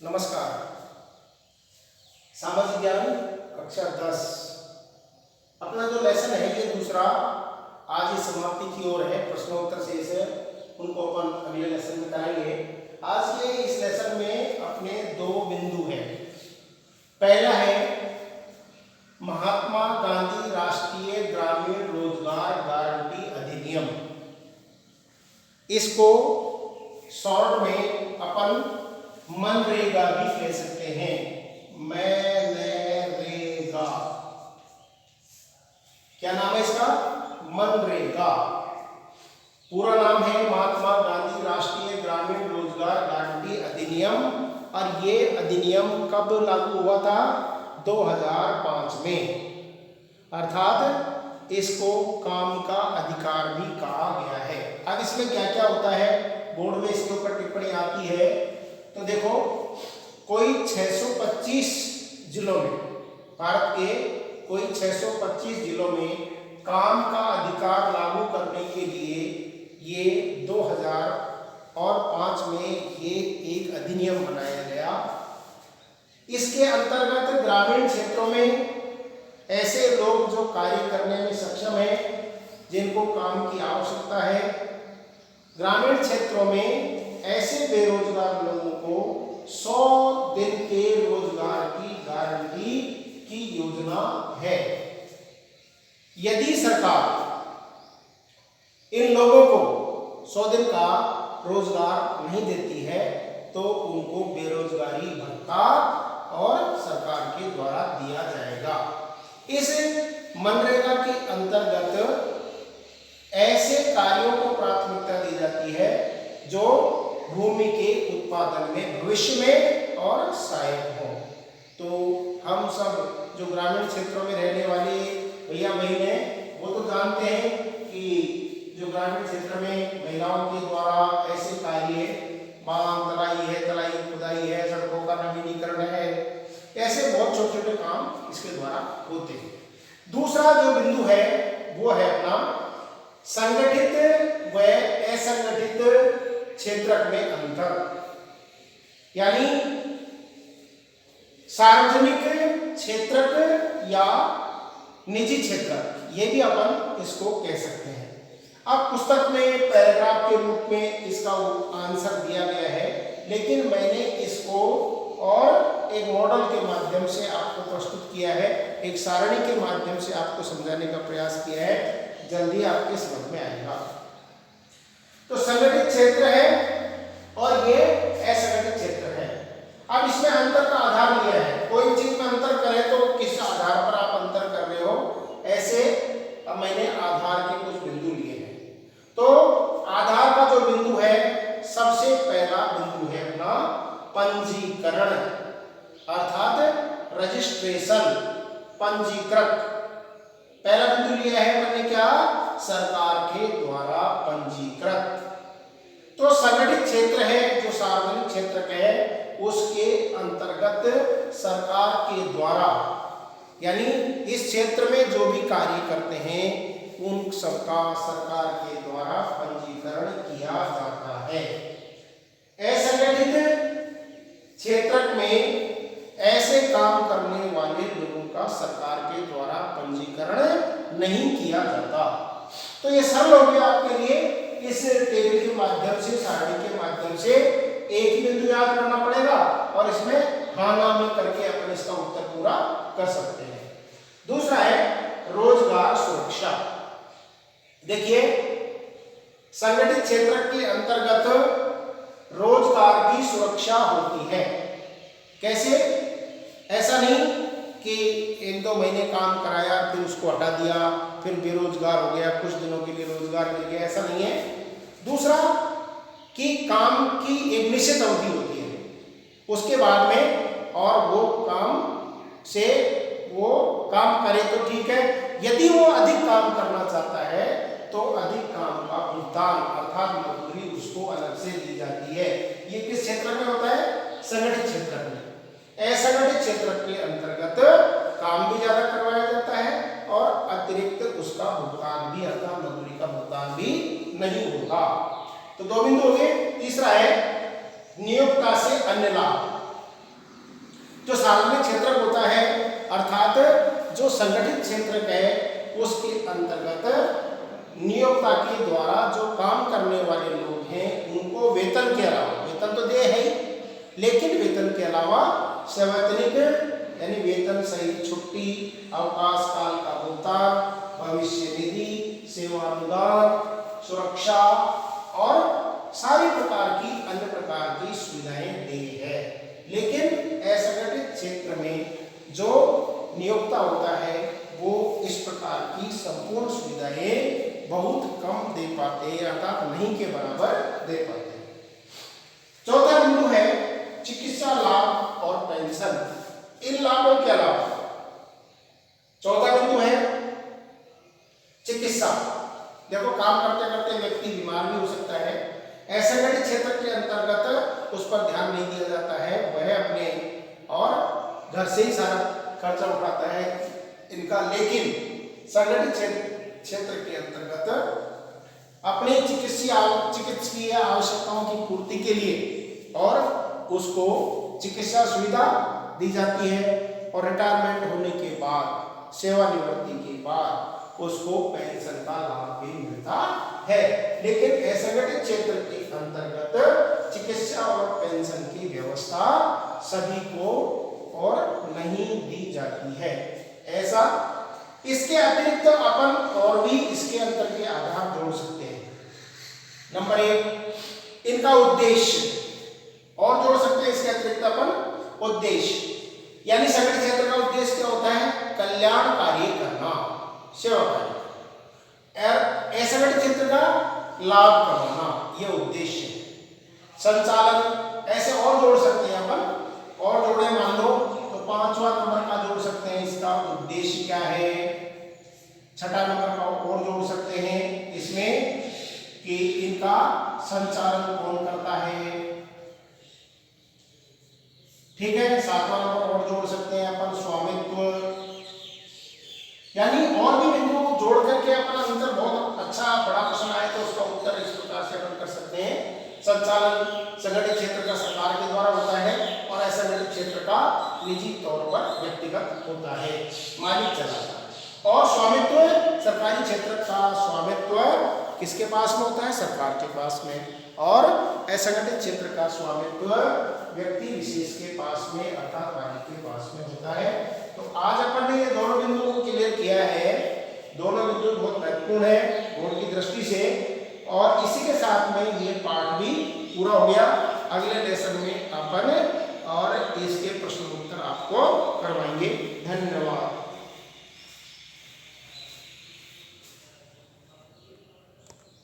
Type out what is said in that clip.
नमस्कार। सामाजिक ज्ञान कक्षा 10 अपना जो लेसन है ये दूसरा आज ही समाप्ति की ओर है। प्रश्नोत्तर शेष है, उनको अपन अगले लेसन में कराएंगे। आज के इस लेसन में अपने दो बिंदु हैं। पहला है महात्मा गांधी राष्ट्रीय ग्रामीण रोजगार गारंटी अधिनियम। इसको शॉर्ट में अपन मनरेगा भी कह सकते हैं। मनरेगा क्या नाम है इसका? मनरेगा। पूरा नाम है महात्मा गांधी राष्ट्रीय ग्रामीण रोजगार गारंटी अधिनियम। और ये अधिनियम कब लागू हुआ था? 2005 में। अर्थात इसको काम का अधिकार भी कहा गया है। अब इसमें क्या क्या होता है, बोर्ड में इसके ऊपर टिप्पणी आती है। तो देखो, कोई 625 जिलों में, भारत के कोई 625 जिलों में काम का अधिकार लागू करने के लिए ये 2005 में ये एक अधिनियम बनाया गया। इसके अंतर्गत ग्रामीण क्षेत्रों में ऐसे लोग जो कार्य करने में सक्षम हैं, जिनको काम की आवश्यकता है, ग्रामीण क्षेत्रों में ऐसे बेरोजगार लोगों को 100 दिन के रोजगार की गारंटी की योजना है। यदि सरकार इन लोगों को 100 दिन का रोजगार नहीं देती है तो उनको बेरोजगारी भत्ता और सरकार के द्वारा दिया जाएगा। इस मनरेगा के अंतर्गत ऐसे कार्यों को प्राथमिकता दी जाती है जो भूमि के उत्पादन में भविष्य में और सहायक हो। तो हम सब जो ग्रामीण क्षेत्रों में रहने वाले भैया बहने, वो तो जानते हैं कि जो ग्रामीण क्षेत्र में महिलाओं के द्वारा ऐसे कार्य, बांध तलाई है, तलाई खुदाई है, सड़कों का नवीनीकरण है, ऐसे बहुत छोटे छोटे काम इसके द्वारा होते हैं। दूसरा जो बिंदु है वो है अपना संगठित व असंगठित क्षेत्रक में अंतर, यानी सार्वजनिक क्षेत्रक या निजी क्षेत्रक, ये भी अपन इसको कह सकते हैं। अब पुस्तक में पैराग्राफ के रूप में इसका आंसर दिया गया है, लेकिन मैंने इसको और एक मॉडल के माध्यम से आपको प्रस्तुत किया है, एक सारणी के माध्यम से आपको समझाने का प्रयास किया है। जल्दी आपके समझ में आएगा। तो संगठित क्षेत्र है और ये असंगठित क्षेत्र है। अब इसमें अंतर का आधार लिया है। कोई चीज में अंतर करें तो किस आधार पर आप अंतर कर रहे हो, ऐसे अब मैंने आधार के कुछ बिंदु लिए हैं। तो आधार का जो बिंदु है, सबसे पहला बिंदु है अपना पंजीकरण, अर्थात रजिस्ट्रेशन, पंजीकृत। पहला बिंदु लिया है मैंने क्या? सरकार के द्वारा पंजीकृत। तो संगठित क्षेत्र है जो सार्वजनिक क्षेत्र का है, उसके अंतर्गत सरकार के द्वारा, यानी इस क्षेत्र में जो भी कार्य करते हैं उन सबका सरकार के द्वारा पंजीकरण किया जाता है। असंगठित क्षेत्र में ऐसे काम करने वाले लोगों का सरकार के द्वारा पंजीकरण नहीं किया जाता। तो ये सरल हो गया आपके लिए। इस टेबल के माध्यम से, सारणी के माध्यम से एक ही बिंदु याद करना पड़ेगा और इसमें हाँ ना में करके अपन इसका उत्तर पूरा कर सकते हैं। दूसरा है रोजगार सुरक्षा। देखिए, संगठित क्षेत्र के अंतर्गत रोजगार की सुरक्षा होती है। कैसे? ऐसा नहीं कि 1-2 महीने काम कराया फिर उसको हटा दिया, फिर बेरोजगार हो गया, कुछ दिनों के लिए रोजगार मिल गया, ऐसा नहीं है। दूसरा कि काम की एक निश्चित अवधि होती है, उसके बाद में और वो काम से वो काम करे तो ठीक है। यदि वो अधिक काम करना चाहता है तो अधिक काम का भुगतान अर्थात मजदूरी उसको अलग से दी जाती है। ये किस क्षेत्र में होता है? संगठित क्षेत्र में। असंगठित क्षेत्र के अंतर्गत काम भी ज्यादा करवाया जाता है और अतिरिक्त उसका भुगतान भी, अर्थात मजदूरी का भुगतान भी नहीं होगा। तो दो बिंदु हो गए। तीसरा है नियोक्ता से अन्य लाभ। जो सार्वजनिक क्षेत्रक होता है अर्थात जो संगठित क्षेत्रक है उसके अंतर्गत नियोक्ता के द्वारा जो काम करने वाले लोग हैं उनको वेतन के अलावा, वेतन तो दे है लेकिन वेतन के अलावा सवैतनिक यानी वेतन सहित छुट्टी, अवकाश काल का भुगतान, भविष्य निधि, सेवानुदान, सुरक्षा और सारी प्रकार की अन्य प्रकार की सुविधाएं दी है। लेकिन असंगठित क्षेत्र में जो नियोक्ता होता है वो इस प्रकार की संपूर्ण सुविधाएं बहुत कम दे पाते हैं अर्थात नहीं के बराबर दे पाते हैं। चौथा बिंदु है चिकित्सा लाभ और पेंशन। इन लाभों के अलावा चौथा बिंदु है चिकित्सा। देखो काम करते करते व्यक्ति बीमार भी हो सकता है, असंगठित क्षेत्र के अंतर्गत उस पर ध्यान नहीं दिया जाता है, वह अपने और घर से ही सारा खर्चा उठाता है इनका। लेकिन संगठित क्षेत्र के अंतर्गत अपने चिकित्सकीय आवश्यकताओं की पूर्ति के लिए और उसको चिकित्सा सुविधा दी जाती है और रिटायरमेंट होने के बाद, सेवानिवृत्ति के बाद उसको पेंशन का लाभ भी मिलता है। लेकिन असंगठित क्षेत्र के अंतर्गत चिकित्सा और पेंशन की व्यवस्था सभी को और नहीं दी जाती है। ऐसा इसके अतिरिक्त अपन और भी इसके अंतर के आधार जोड़ सकते हैं। नंबर 1 इनका उद्देश्य और जोड़ सकते हैं इसके अतिरिक्त अपन उद्देश्य, यानी संगठित क्षेत्र का उद्देश्य क्या होता है? कल्याण कार्य करना, सेवा कार्य। असंगठित क्षेत्र का लाभ कमाना, यह उद्देश्य है। संचालन ऐसे और जोड़ सकते हैं अपन, और जोड़े मान लो तो 5वां नंबर का जोड़ सकते हैं इसका उद्देश्य क्या है। 6ठा नंबर का और जोड़ सकते हैं इसमें कि इनका संचालन कौन करता है, ठीक है। 7वां नंबर और जोड़ सकते हैं अपन स्वामित्व, यानी और भी बिंदु जोड़ करके अपना अंतर बहुत अच्छा बड़ा प्रश्न आए तो उसका उत्तर इस प्रकार से अपन कर सकते हैं। संचालन संगठित क्षेत्र का सरकार के द्वारा होता है और असंगठित क्षेत्र का निजी तौर पर व्यक्तिगत होता है, मालिक चलाता है। और स्वामित्व सरकारी क्षेत्र का स्वामित्व किसके पास में होता है? सरकार के पास में। और असंगठित क्षेत्र का स्वामित्व व्यक्ति विशेष के पास में अर्थात मालिक के पास में होता है। तो आज अपन ने ये दोनों बिंदुओं को क्लियर किया है। दोनों बिंदु बहुत महत्वपूर्ण है बोर्ड की दृष्टि से, और इसी के साथ में ये पाठ भी पूरा हो गया। अगले लेसन में अपन